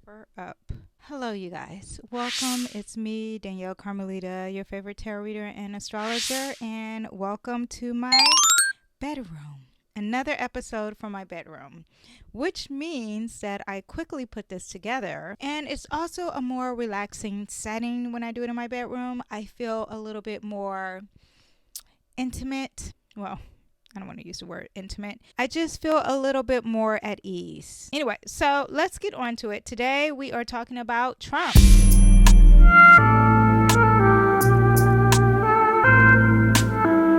Cover up. Hello, you guys. Welcome. It's me, Danyell Carmelita, your favorite tarot reader and astrologer, and welcome to my bedroom. Another episode from my bedroom, which means that I quickly put this together, and it's also a more relaxing setting when I do it in my bedroom. I feel a little bit more intimate. Well, I don't want to use the word intimate. I just feel a little bit more at ease. Anyway, so let's get on to it. Today we are talking about Trump.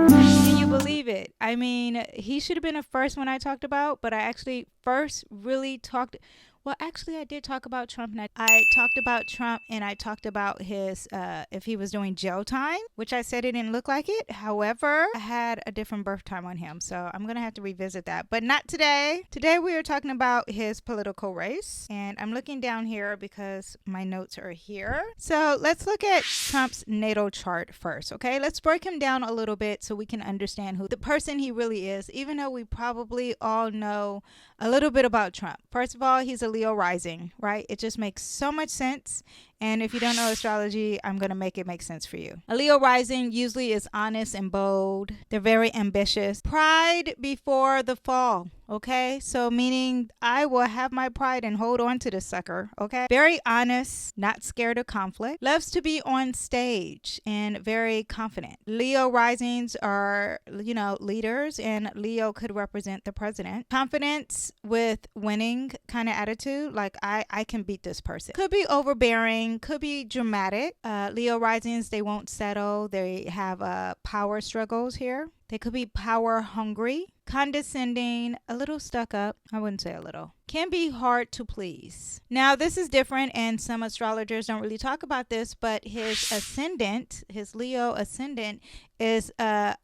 Can you believe it? I mean, he should have been the first one I talked about, but I actually first really talked. Well, actually, I did talk about Trump, and I talked about Trump, and I talked about his, if he was doing jail time, which I said it didn't look like it. However, I had a different birth time on him, so I'm going to have to revisit that, but not today. Today, we are talking about his political race, and I'm looking down here because my notes are here. So let's look at Trump's natal chart first, okay? Let's break him down a little bit so we can understand who the person he really is, even though we probably all know a little bit about Trump. First of all, he's a Leo rising, right? It just makes so much sense. And if you don't know astrology, I'm going to make it make sense for you. A Leo rising usually is honest and bold. They're very ambitious. Pride before the fall, okay? So meaning I will have my pride and hold on to the sucker, okay? Very honest, not scared of conflict. Loves to be on stage and very confident. Leo risings are, leaders, and Leo could represent the president. Confidence with winning kind of attitude, like I can beat this person. Could be overbearing, could be dramatic. Leo risings, they won't settle. They have power struggles here. They could be power hungry, condescending, a little stuck up. I wouldn't say a little. Can be hard to please. Now, this is different, and some astrologers don't really talk about this, but his ascendant, his Leo ascendant, is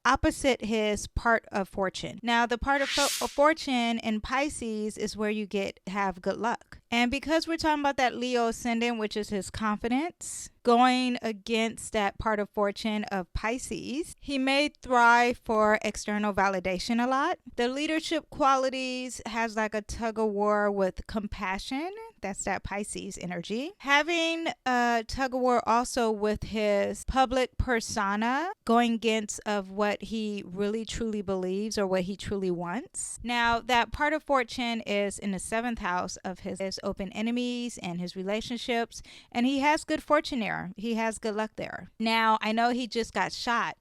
opposite his part of fortune. Now, the part of fortune in Pisces is where you have good luck. And because we're talking about that Leo ascendant, which is his confidence, going against that part of fortune of Pisces, he may thrive for external validation a lot. The leadership qualities has like a tug of war with compassion. That's that Pisces energy. Having a tug of war also with his public persona, going against of what he really truly believes or what he truly wants. Now, that part of fortune is in the 7th house of his open enemies and his relationships, and he has good fortune there. He has good luck there. Now, I know he just got shot,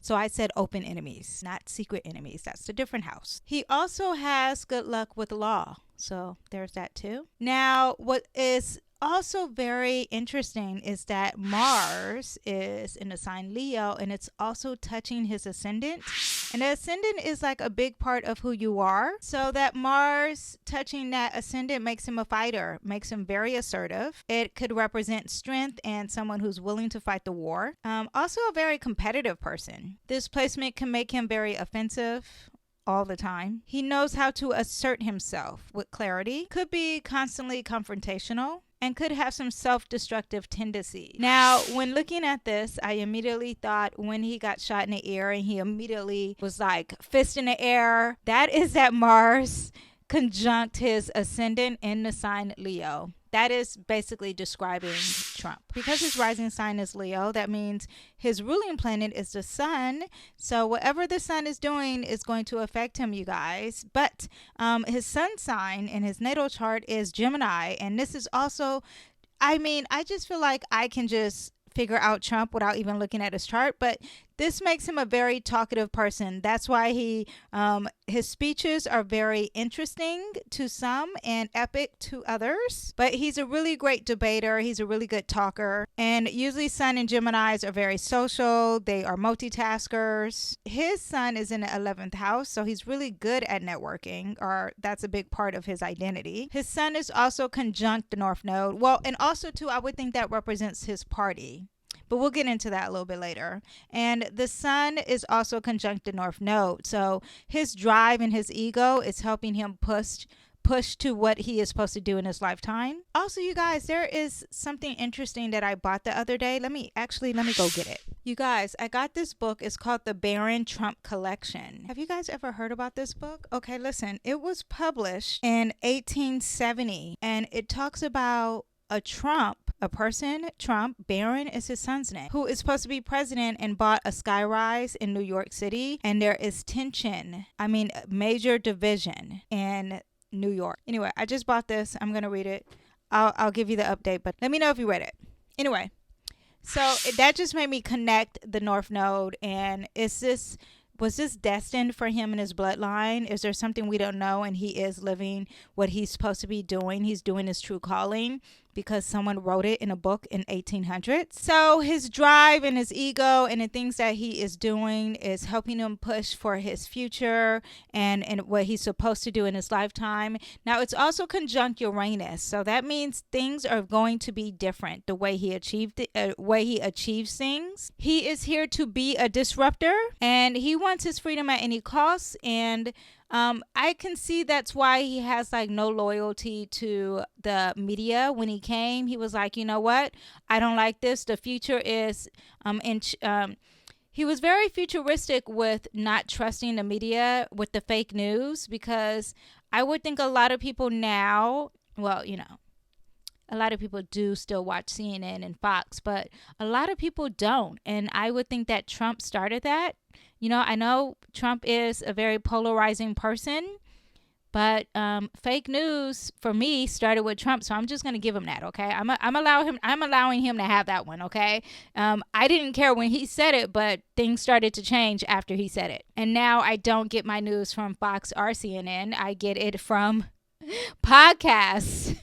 so I said open enemies, not secret enemies. That's a different house. He also has good luck with law. So there's that too. Now, what is also very interesting is that Mars is in the sign Leo, and it's also touching his ascendant. And the ascendant is like a big part of who you are. So that Mars touching that ascendant makes him a fighter, makes him very assertive. It could represent strength and someone who's willing to fight the war. Also a very competitive person. This placement can make him very offensive all the time. He knows how to assert himself with clarity. Could be constantly confrontational, and could have some self-destructive tendencies. Now, when looking at this, I immediately thought when he got shot in the ear and he immediately was like fist in the air, that is that Mars conjunct his ascendant in the sign Leo. That is basically describing Trump. Because his rising sign is Leo, that means his ruling planet is the sun. So whatever the sun is doing is going to affect him, you guys. But his sun sign in his natal chart is Gemini. And this is also, I just feel like I can just figure out Trump without even looking at his chart, but this makes him a very talkative person. That's why his speeches are very interesting to some and epic to others. But he's a really great debater. He's a really good talker. And usually Sun and Geminis are very social. They are multitaskers. His Sun is in the 11th house, so he's really good at networking, or that's a big part of his identity. His Sun is also conjunct the North Node. Well, and also too, I would think that represents his party. But we'll get into that a little bit later. And the sun is also conjunct the North Node. So his drive and his ego is helping him push push to what he is supposed to do in his lifetime. Also, you guys, there is something interesting that I bought the other day. Let me go get it. You guys, I got this book. It's called the Baron Trump Collection. Have you guys ever heard about this book? Okay, listen. It was published in 1870, and it talks about a person, Trump, Barron is his son's name, who is supposed to be president and bought a skyrise in New York City. And there is tension, major division in New York. Anyway, I just bought this. I'm going to read it. I'll give you the update, but let me know if you read it. Anyway, so that just made me connect the North Node. And was this destined for him in his bloodline? Is there something we don't know and he is living what he's supposed to be doing? He's doing his true calling because someone wrote it in a book in 1800s. So his drive and his ego and the things that he is doing is helping him push for his future and what he's supposed to do in his lifetime. Now, it's also conjunct Uranus. So that means things are going to be different the way he achieves things. He is here to be a disruptor and he wants his freedom at any cost. And I can see that's why he has no loyalty to the media. When he came, he was like, you know what? I don't like this. The future is, he was very futuristic with not trusting the media with the fake news, because I would think a lot of people now, a lot of people do still watch CNN and Fox, but a lot of people don't. And I would think that Trump started that. I know Trump is a very polarizing person, but fake news for me started with Trump. So I'm just going to give him that. Okay. I'm allowing him to have that one. Okay. I didn't care when he said it, but things started to change after he said it. And now I don't get my news from Fox or CNN. I get it from podcasts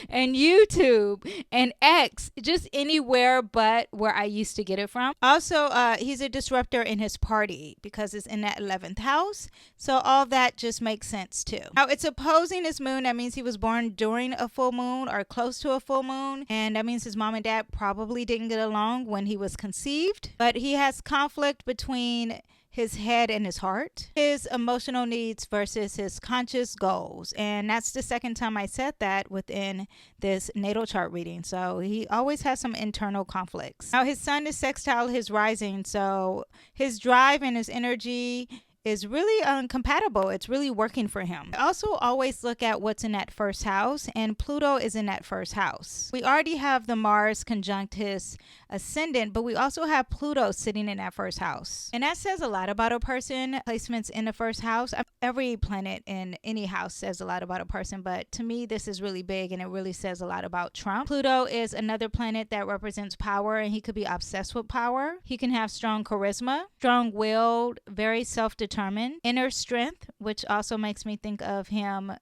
and YouTube and X, just anywhere but where I used to get it from. Also, he's a disruptor in his party because it's in that 11th house. So all that just makes sense too. Now, it's opposing his moon. That means he was born during a full moon or close to a full moon. And that means his mom and dad probably didn't get along when he was conceived. But he has conflict between his head and his heart, his emotional needs versus his conscious goals. And that's the second time I said that within this natal chart reading. So he always has some internal conflicts. Now, his sun is sextile his rising. So his drive and his energy is really compatible. It's really working for him. I also always look at what's in that first house, and Pluto is in that first house. We already have the Mars conjunct his ascendant, but we also have Pluto sitting in that first house. And that says a lot about a person. Placements in the first house. Every planet in any house says a lot about a person, but to me, this is really big and it really says a lot about Trump. Pluto is another planet that represents power, and he could be obsessed with power. He can have strong charisma, strong-willed, very self-determined, inner strength, which also makes me think of him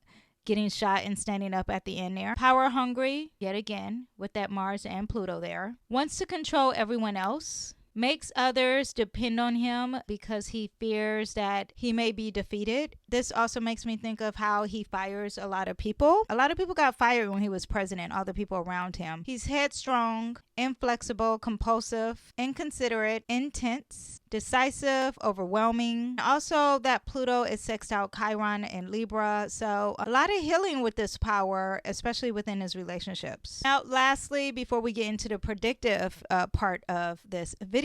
getting shot and standing up at the end there. Power hungry, yet again, with that Mars and Pluto there. Wants to control everyone else. Makes others depend on him because he fears that he may be defeated. This also makes me think of how he fires a lot of people. A lot of people got fired when he was president, all the people around him. He's headstrong, inflexible, compulsive, inconsiderate, intense, decisive, overwhelming. Also, that Pluto is sextile Chiron in Libra. So a lot of healing with this power, especially within his relationships. Now, lastly, before we get into the predictive part of this video,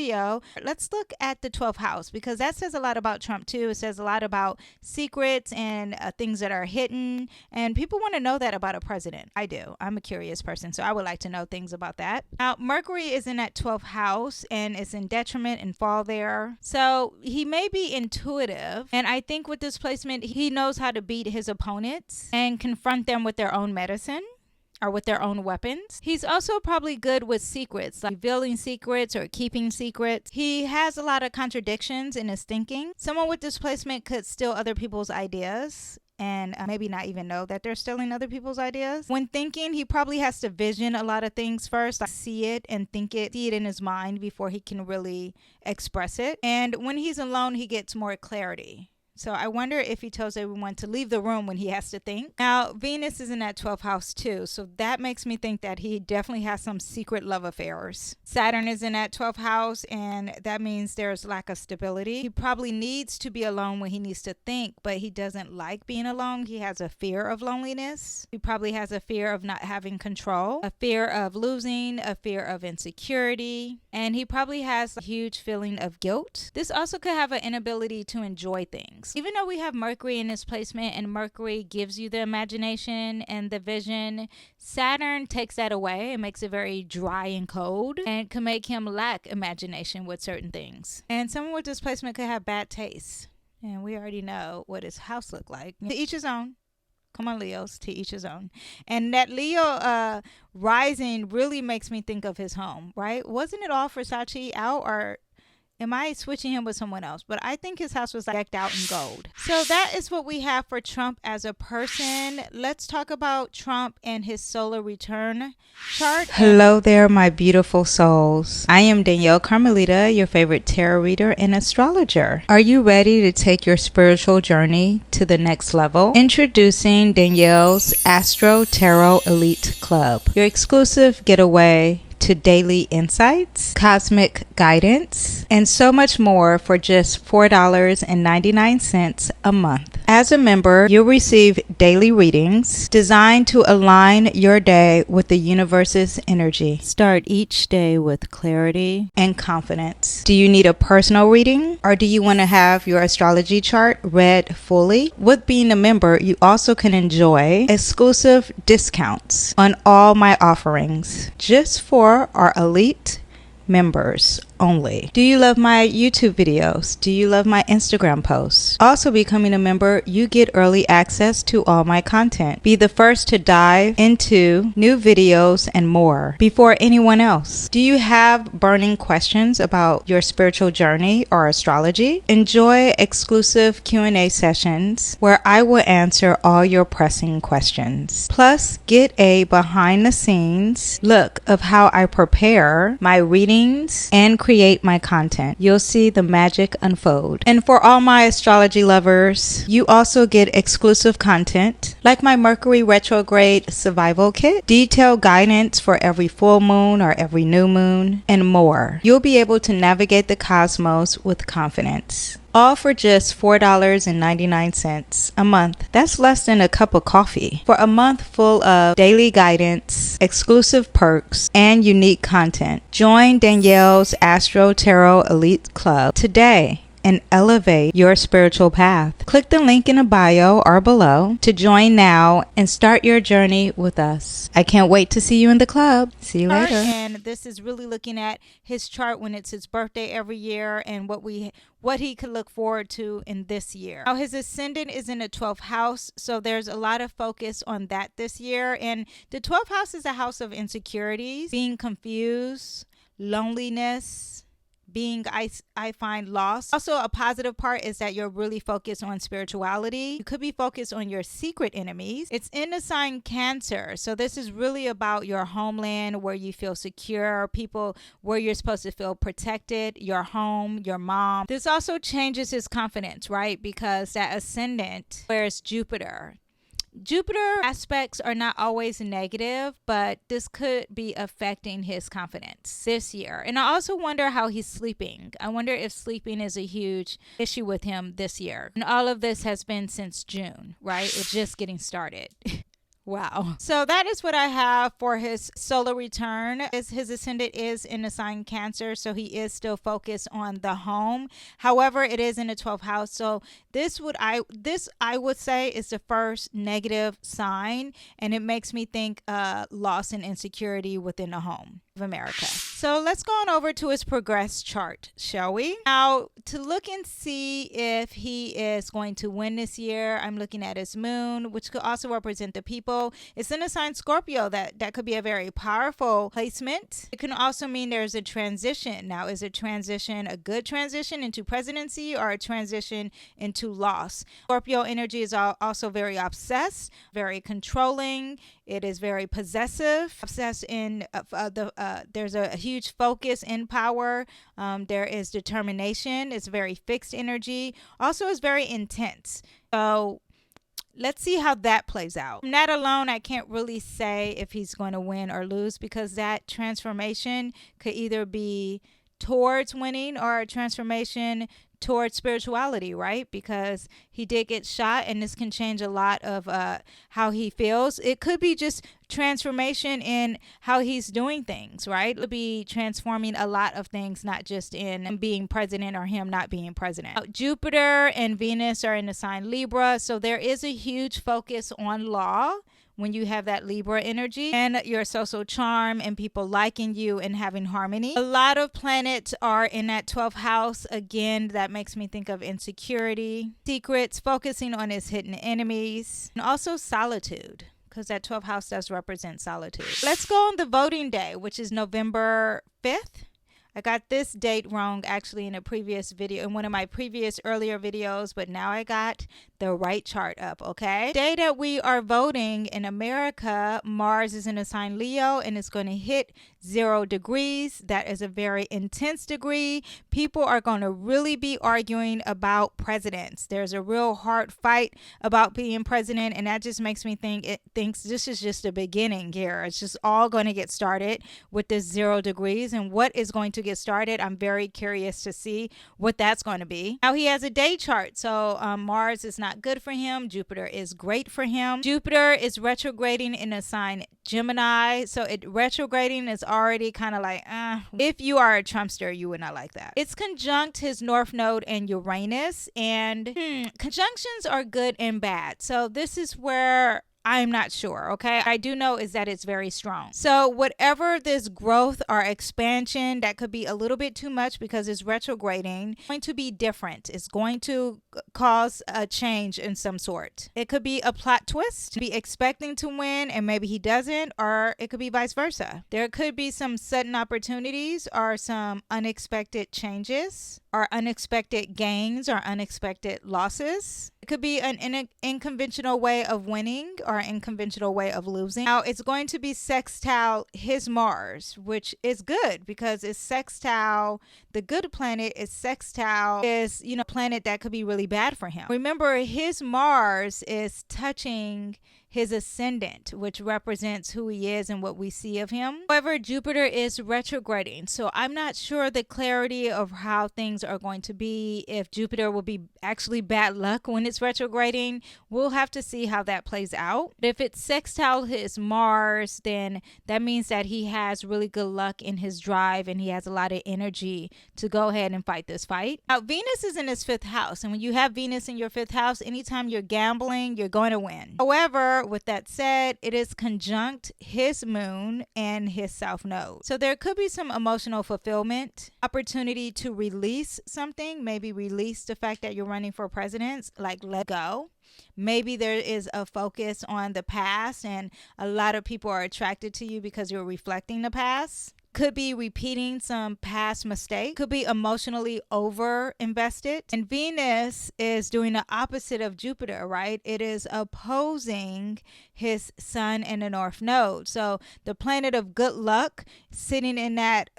let's look at the 12th house, because that says a lot about Trump too. It says a lot about secrets and things that are hidden. And people want to know that about a president. I do. I'm a curious person, so I would like to know things about that. Now, Mercury is in that 12th house and it's in detriment and fall there. So he may be intuitive. And I think with this placement, he knows how to beat his opponents and confront them with their own medicine or with their own weapons. He's also probably good with secrets, like revealing secrets or keeping secrets. He has a lot of contradictions in his thinking. Someone with this placement could steal other people's ideas and maybe not even know that they're stealing other people's ideas. When thinking, he probably has to vision a lot of things first, like see it and see it in his mind before he can really express it. And when he's alone, he gets more clarity. So I wonder if he tells everyone to leave the room when he has to think. Now, Venus is in that 12th house too. So that makes me think that he definitely has some secret love affairs. Saturn is in that 12th house, and that means there's lack of stability. He probably needs to be alone when he needs to think, but he doesn't like being alone. He has a fear of loneliness. He probably has a fear of not having control, a fear of losing, a fear of insecurity, and he probably has a huge feeling of guilt. This also could have an inability to enjoy things. Even though we have Mercury in this placement, and Mercury gives you the imagination and the vision, Saturn takes that away and makes it very dry and cold, and can make him lack imagination with certain things. And someone with this placement could have bad taste, and we already know what his house looked like. To each his own. Come on, Leos, to each his own. And that Leo rising really makes me think of his home, right? Wasn't it all Versace out, or am I switching him with someone else? But I think his house was decked out in gold. So that is what we have for Trump as a person. Let's talk about Trump and his solar return chart. Hello there, my beautiful souls. I am Danyell Carmelita, your favorite tarot reader and astrologer. Are you ready to take your spiritual journey to the next level? Introducing Danyell's Astro Tarot Elite Club, your exclusive getaway to daily insights, cosmic guidance, and so much more for just $4.99 a month. As a member, you'll receive daily readings designed to align your day with the universe's energy. Start each day with clarity and confidence. Do you need a personal reading, or do you want to have your astrology chart read fully? With being a member, you also can enjoy exclusive discounts on all my offerings just for our elite members only. Do you love my YouTube videos? Do you love my Instagram posts? Also, becoming a member, you get early access to all my content. Be the first to dive into new videos and more before anyone else. Do you have burning questions about your spiritual journey or astrology? Enjoy exclusive Q&A sessions where I will answer all your pressing questions. Plus, get a behind the scenes look of how I prepare my readings and create my content. You'll see the magic unfold. And for all my astrology lovers, you also get exclusive content like my Mercury retrograde survival kit, detailed guidance for every full moon or every new moon, and more. You'll be able to navigate the cosmos with confidence. All for just $4.99 a month. That's less than a cup of coffee. For a month full of daily guidance, exclusive perks, and unique content. Join Danyell's Astro Tarot Elite Club today and elevate your spiritual path. Click the link in the bio or below to join now and start your journey with us. I can't wait to see you in the club. See you later. And this is really looking at his chart when it's his birthday every year, and what he could look forward to in this year. Now, his ascendant is in the 12th house, so there's a lot of focus on that this year. And the 12th house is a house of insecurities, being confused, loneliness, being I find lost. Also, a positive part is that you're really focused on spirituality. You could be focused on your secret enemies. It's in the sign Cancer, so this is really about your homeland, where you feel secure, people where you're supposed to feel protected, your home, your mom. This also changes his confidence, right? Because that ascendant, where's Jupiter aspects are not always negative, but this could be affecting his confidence this year. And I also wonder how he's sleeping. I wonder if sleeping is a huge issue with him this year. And all of this has been since June, right? It's just getting started. Wow. So that is what I have for his solar return. His ascendant is in the sign Cancer, so he is still focused on the home. However, it is in the 12th house. So this I would say is the first negative sign, and it makes me think loss and insecurity within the home of America. So let's go on over to his progress chart, shall we? Now, to look and see if he is going to win this year, I'm looking at his moon, which could also represent the people. It's in the sign Scorpio. That could be a very powerful placement. It can also mean there's a transition. Now, is a transition a good transition into presidency, or a transition into loss? Scorpio energy is also very obsessed, very controlling. It is very possessive, obsessed in the there's a huge focus in power. There is determination. It's very fixed energy. Also, it's very intense. So let's see how that plays out. From that alone, I can't really say if he's going to win or lose, because that transformation could either be towards winning or a transformation towards spirituality, right? Because he did get shot, and this can change a lot of how he feels. It could be just transformation in how he's doing things, right? It'll be transforming a lot of things, not just in him being president or him not being president. Now, Jupiter and Venus are in the sign Libra, so there is a huge focus on law when you have that Libra energy, and your social charm and people liking you and having harmony. A lot of planets are in that 12th house. Again, that makes me think of insecurity, secrets, focusing on his hidden enemies, and also solitude, because that 12th house does represent solitude. Let's go on the voting day, which is November 5th. I got this date wrong actually in a previous video, in one of my previous earlier videos, but now I got the right chart up, okay? Day that we are voting in America, Mars is in the sign Leo, and it's going to hit 0 degrees. That is a very intense degree. People are going to really be arguing about presidents. There's a real hard fight about being president, and that just makes me think it thinks this is just the beginning here. It's just all going to get started with this 0 degrees, and what is going to get started, I'm very curious to see what that's going to be. Now, he has a day chart, so Mars is not good for him. Jupiter is great for him. Jupiter is retrograding in a sign Gemini, so retrograding is already kind of like, if you are a Trumpster, you would not like that. It's conjunct his North Node and Uranus, and conjunctions are good and bad. So this is where I'm not sure, okay? I do know is that it's very strong. So whatever this growth or expansion, that could be a little bit too much because it's retrograding, going to be different. It's going to cause a change in some sort. It could be a plot twist, be expecting to win and maybe he doesn't, or it could be vice versa. There could be some sudden opportunities or some unexpected changes or unexpected gains or unexpected losses. It could be an unconventional way of winning or an unconventional way of losing. Now, it's going to be sextile his Mars, which is good because it's sextile. The good planet is sextile is, planet that could be really bad for him. Remember, his Mars is touching his ascendant, which represents who he is and what we see of him. However, Jupiter is retrograding, so I'm not sure the clarity of how things are going to be. If Jupiter will be actually bad luck when it's retrograding, we'll have to see how that plays out. But if it's sextile his Mars, then that means that he has really good luck in his drive and he has a lot of energy to go ahead and fight this fight. Now, Venus is in his 5th house, and when you have Venus in your 5th house, anytime you're gambling, you're going to win. However, with that said, it is conjunct his moon and his south node. So there could be some emotional fulfillment, opportunity to release something, maybe release the fact that you're running for president, like let go. Maybe there is a focus on the past and a lot of people are attracted to you because you're reflecting the past. Could be repeating some past mistake, could be emotionally over invested. And Venus is doing the opposite of Jupiter, right? It is opposing his sun in the North Node. So the planet of good luck sitting in that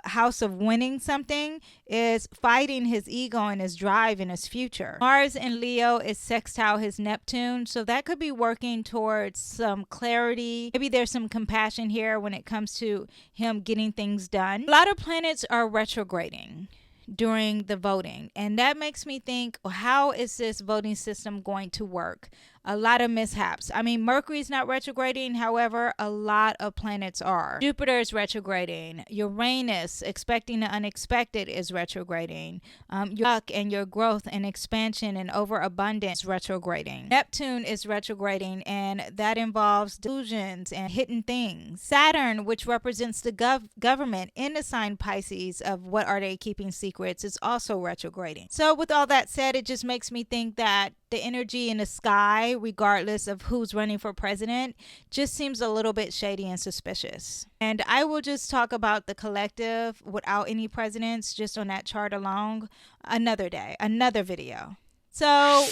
house of winning something is fighting his ego and his drive and his future. Mars in Leo is sextile his Neptune. So that could be working towards some clarity. Maybe there's some compassion here when it comes to him getting things done. A lot of planets are retrograding during the voting, and that makes me think, how is this voting system going to work? A lot of mishaps. I mean, Mercury's not retrograding, however, a lot of planets are. Jupiter is retrograding. Uranus, expecting the unexpected, is retrograding. Your luck and your growth and expansion and overabundance is retrograding. Neptune is retrograding, and that involves delusions and hidden things. Saturn, which represents the government in the sign Pisces of what are they keeping secrets, is also retrograding. So with all that said, it just makes me think that the energy in the sky, regardless of who's running for president, just seems a little bit shady and suspicious. And I will just talk about the collective without any presidents, just on that chart alone, another day, another video. So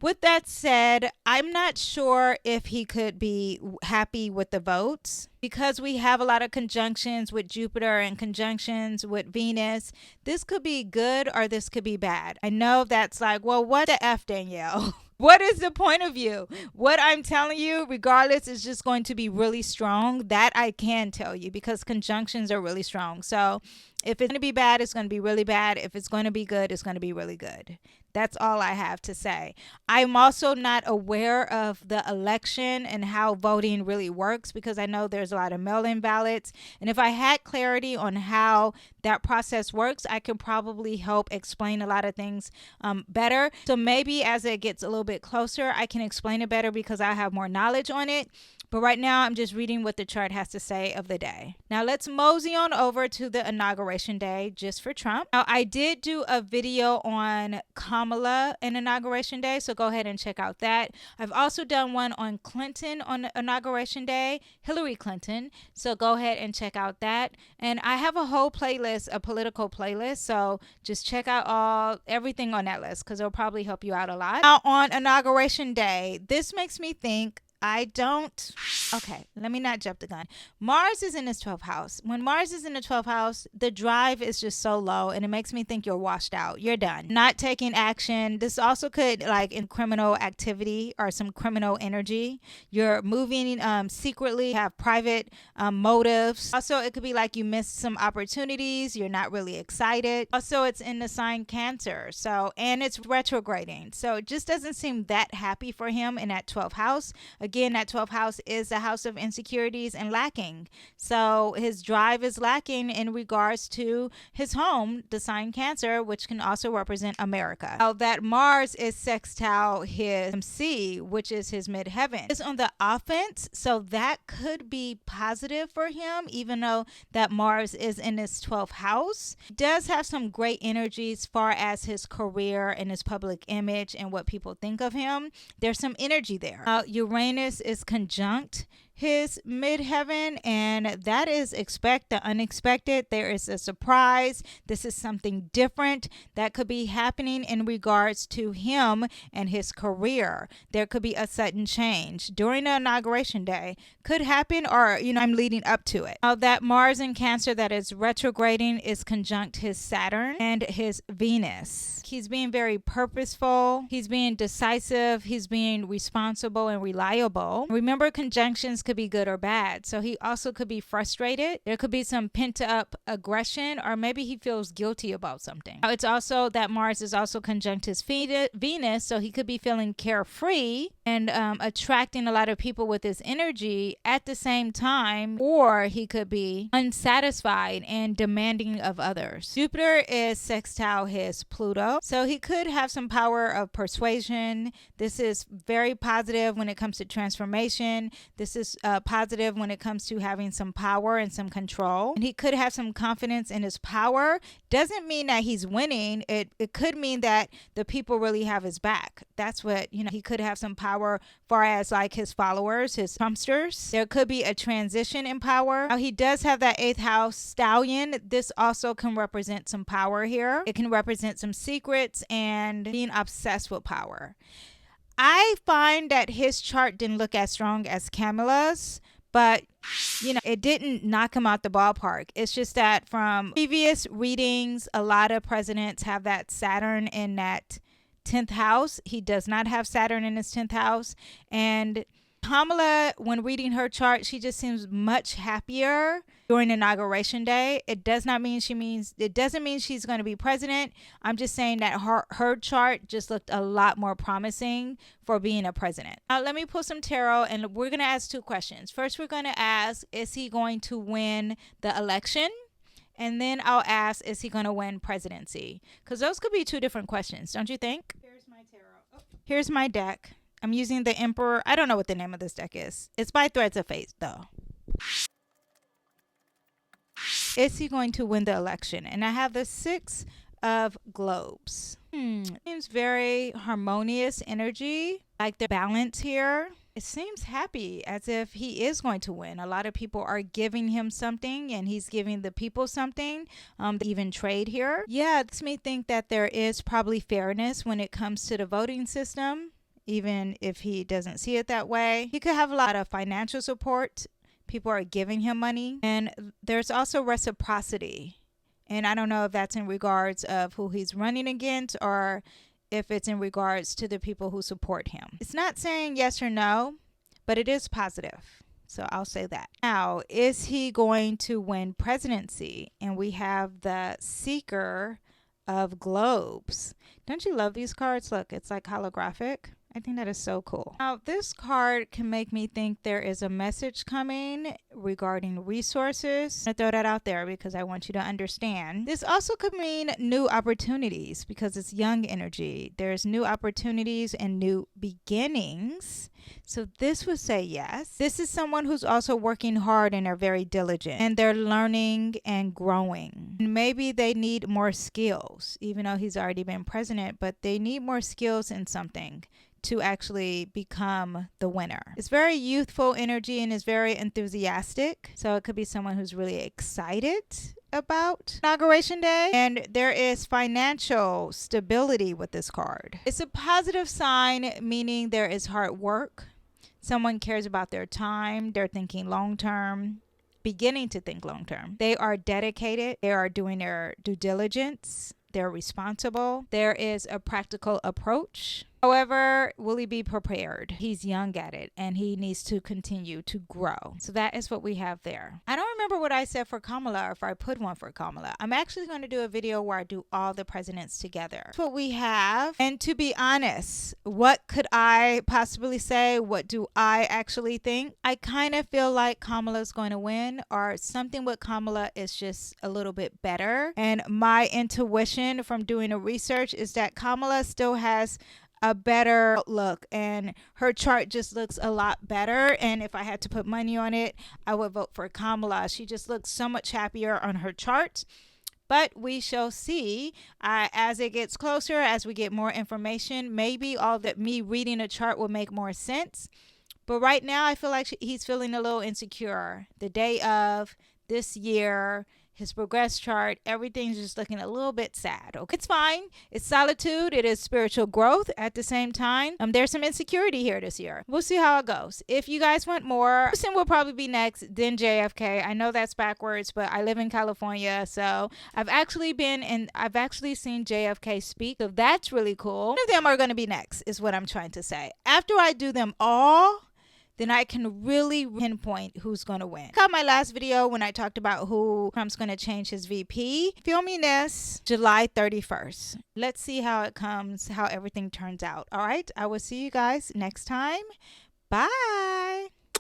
With that said, I'm not sure if he could be happy with the votes because we have a lot of conjunctions with Jupiter and conjunctions with Venus. This could be good or this could be bad. I know that's like, well, what the F, Danyell? What is the point of you? What I'm telling you, regardless, is just going to be really strong. That I can tell you because conjunctions are really strong. So if it's going to be bad, it's going to be really bad. If it's going to be good, it's going to be really good. That's all I have to say. I'm also not aware of the election and how voting really works because I know there's a lot of mail-in ballots. And if I had clarity on how that process works, I could probably help explain a lot of things better. So maybe as it gets a little bit closer, I can explain it better because I have more knowledge on it. But right now, I'm just reading what the chart has to say of the day. Now, let's mosey on over to the inauguration day just for Trump. Now, I did do a video on Kamala and inauguration day, so go ahead and check out that. I've also done one on Clinton on inauguration day, Hillary Clinton, so go ahead and check out that. And I have a whole playlist, a political playlist, so just check out everything on that list because it'll probably help you out a lot. Now, on inauguration day, this makes me think okay, let me not jump the gun. Mars is in his 12th house. When Mars is in the 12th house, the drive is just so low and it makes me think you're washed out. You're done. Not taking action. This also could like in criminal activity or some criminal energy. You're moving secretly, have private motives. Also, it could be like you missed some opportunities. You're not really excited. Also, it's in the sign Cancer. And it's retrograding. So it just doesn't seem that happy for him in that 12th house. Again, that 12th house is the house of insecurities and lacking. So his drive is lacking in regards to his home, the sign Cancer, which can also represent America. Now that Mars is sextile his MC, which is his midheaven, is on the offense. So that could be positive for him, even though that Mars is in his 12th house. He does have some great energies as far as his career and his public image and what people think of him. There's some energy there. Uranus is conjunct his midheaven, and that is expect the unexpected. There is a surprise. This is something different that could be happening in regards to him and his career. There could be a sudden change during the inauguration day. Could happen, or I'm leading up to it. Now that Mars in Cancer that is retrograding is conjunct his Saturn and his Venus. He's being very purposeful. He's being decisive. He's being responsible and reliable. Remember, conjunctions could be good or bad. So he also could be frustrated. There could be some pent up aggression, or maybe he feels guilty about something. Now, it's also that Mars is also conjunct his Venus. So he could be feeling carefree and attracting a lot of people with his energy at the same time, or he could be unsatisfied and demanding of others. Jupiter is sextile his Pluto. So he could have some power of persuasion. This is very positive when it comes to transformation. This is positive when it comes to having some power and some control. And he could have some confidence in his power. Doesn't mean that he's winning. It could mean that the people really have his back. That's what, he could have some power far as like his followers, his Trumpsters. There could be a transition in power. Now, he does have that 8th house stallion. This also can represent some power here. It can represent some secrets and being obsessed with power. I find that his chart didn't look as strong as Kamala's, but it didn't knock him out the ballpark. It's just that from previous readings, a lot of presidents have that Saturn in that 10th house. He does not have Saturn in his 10th house. And Kamala, when reading her chart, she just seems much happier during inauguration day. It doesn't mean she's going to be president. I'm just saying that her chart just looked a lot more promising for being a president. Now, let me pull some tarot, and we're going to ask 2 questions. First, we're going to ask, is he going to win the election? And then I'll ask, is he going to win presidency? Because those could be 2 different questions, don't you think? Here's my tarot. Oh, here's my deck. I'm using the Emperor. I don't know what the name of this deck is. It's by Threads of Fate, though. Is he going to win the election? And I have the 6 of Globes. Seems very harmonious energy, like the balance here. It seems happy, as if he is going to win. A lot of people are giving him something, and he's giving the people something. Even trade here. Yeah, it makes me think that there is probably fairness when it comes to the voting system. even if he doesn't see it that way. He could have a lot of financial support. People are giving him money. And there's also reciprocity. And I don't know if that's in regards of who he's running against or if it's in regards to the people who support him. It's not saying yes or no, but it is positive. So I'll say that. Now, is he going to win presidency? And we have the Seeker of Globes. Don't you love these cards? Look, it's like holographic. I think that is so cool. Now, this card can make me think there is a message coming regarding resources. I'm going to throw that out there because I want you to understand. This also could mean new opportunities because it's young energy. There's new opportunities and new beginnings. So this would say yes. This is someone who's also working hard and are very diligent and they're learning and growing. And maybe they need more skills, even though he's already been president, but they need more skills in something to actually become the winner. It's very youthful energy and is very enthusiastic. So it could be someone who's really excited about Inauguration Day. And there is financial stability with this card. It's a positive sign, meaning there is hard work. Someone cares about their time. They're thinking long term, beginning to think long term. They are dedicated. They are doing their due diligence. They're responsible. There is a practical approach. However, will he be prepared? He's young at it and he needs to continue to grow. So that is what we have there. I don't remember what I said for Kamala or if I put one for Kamala. I'm actually going to do a video where I do all the presidents together. That's what we have. And to be honest, what could I possibly say? What do I actually think? I kind of feel like Kamala's going to win or something with Kamala is just a little bit better. And my intuition from doing the research is that Kamala still has a better outlook and her chart just looks a lot better, and if I had to put money on it, I would vote for Kamala. She just looks so much happier on her chart, but we shall see as it gets closer, as we get more information. Maybe all that me reading a chart will make more sense, but right now I feel like he's feeling a little insecure. The day of this year, his progress chart, everything's just looking a little bit sad. Okay, it's fine. It's solitude. It is spiritual growth at the same time. There's some insecurity here this year. We'll see how it goes. If you guys want more, Wilson will probably be next, then JFK. I know that's backwards, but I live in California, so I've actually seen JFK speak, so that's really cool. None of them are going to be next, is what I'm trying to say. After I do them all, then I can really pinpoint who's going to win. Check out my last video when I talked about who Trump's going to change his VP. Filming this July 31st. Let's see how it comes, how everything turns out. All right, I will see you guys next time. Bye.